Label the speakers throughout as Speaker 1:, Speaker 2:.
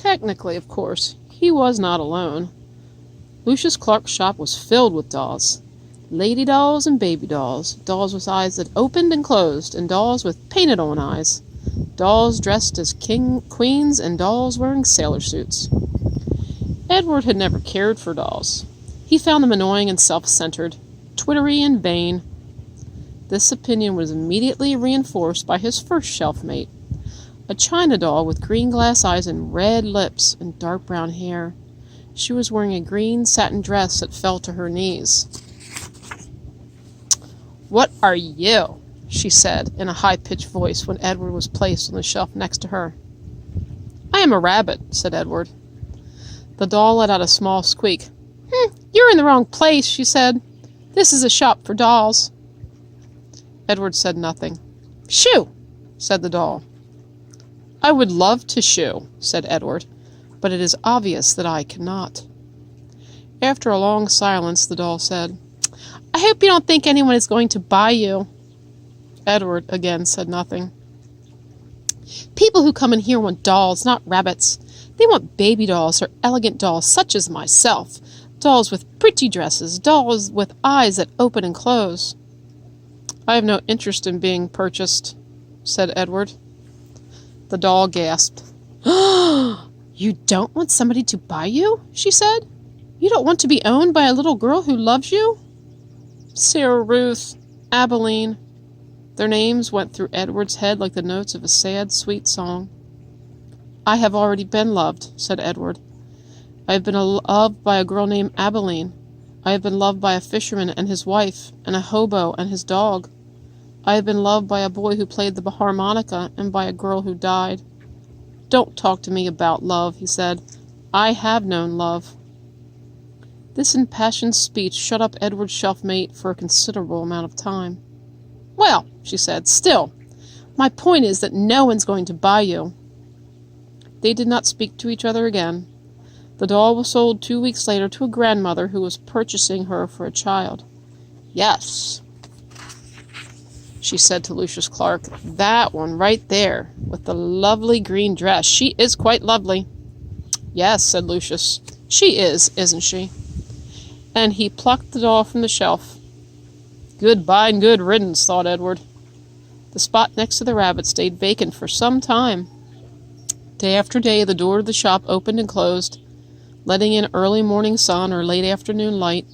Speaker 1: Technically, of course, he was not alone. Lucius Clark's shop was filled with dolls. Lady dolls and baby dolls, dolls with eyes that opened and closed, and dolls with painted-on eyes, dolls dressed as queens, and dolls wearing sailor suits. Edward had never cared for dolls. He found them annoying and self-centered, twittery and vain. This opinion was immediately reinforced by his first shelf mate, a china doll with green glass eyes and red lips and dark brown hair. She was wearing a green satin dress that fell to her knees. "What are you?" she said in a high-pitched voice when Edward was placed on the shelf next to her. "I am a rabbit," said Edward. The doll let out a small squeak. "You're in the wrong place," she said. "This is a shop for dolls." Edward said nothing. "Shoo!" said the doll. "I would love to shoo," said Edward, "but it is obvious that I cannot." After a long silence, the doll said, "I hope you don't think anyone is going to buy you." Edward again said nothing. "People who come in here want dolls, not rabbits. They want baby dolls or elegant dolls such as myself, dolls with pretty dresses, dolls with eyes that open and close." "I have no interest in being purchased," said Edward. The doll gasped. "You don't want somebody to buy you?" she said. "You don't want to be owned by a little girl who loves you?" Sarah Ruth, Abilene. Their names went through Edward's head like the notes of a sad, sweet song. "I have already been loved," said Edward. "I have been loved by a girl named Abilene. I have been loved by a fisherman and his wife, and a hobo and his dog. I have been loved by a boy who played the harmonica and by a girl who died." "Don't talk to me about love," he said. "I have known love." This impassioned speech shut up Edward's shelf-mate for a considerable amount of time. "Well," she said, "still, my point is that no one's going to buy you." They did not speak to each other again. The doll was sold 2 weeks later to a grandmother who was purchasing her for a child. "Yes," she said to Lucius Clark, "that one right there, with the lovely green dress. She is quite lovely." "Yes," said Lucius, "she is, isn't she?" And he plucked the doll from the shelf. Goodbye and good riddance, thought Edward. The spot next to the rabbit stayed vacant for some time. Day after day the door of the shop opened and closed, letting in early morning sun or late afternoon light,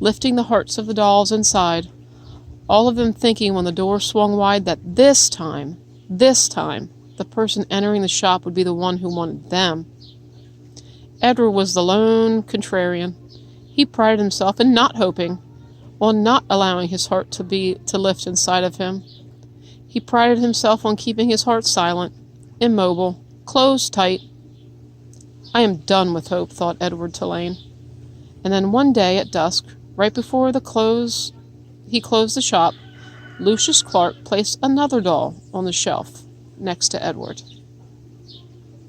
Speaker 1: lifting the hearts of the dolls inside, all of them thinking when the door swung wide that this time, the person entering the shop would be the one who wanted them. Edward was the lone contrarian. He prided himself in not hoping, on not allowing his heart to lift inside of him. He prided himself on keeping his heart silent, immobile, closed tight. "I am done with hope," thought Edward Tulane. And then one day at dusk, right before he closed the shop, Lucius Clark placed another doll on the shelf next to Edward.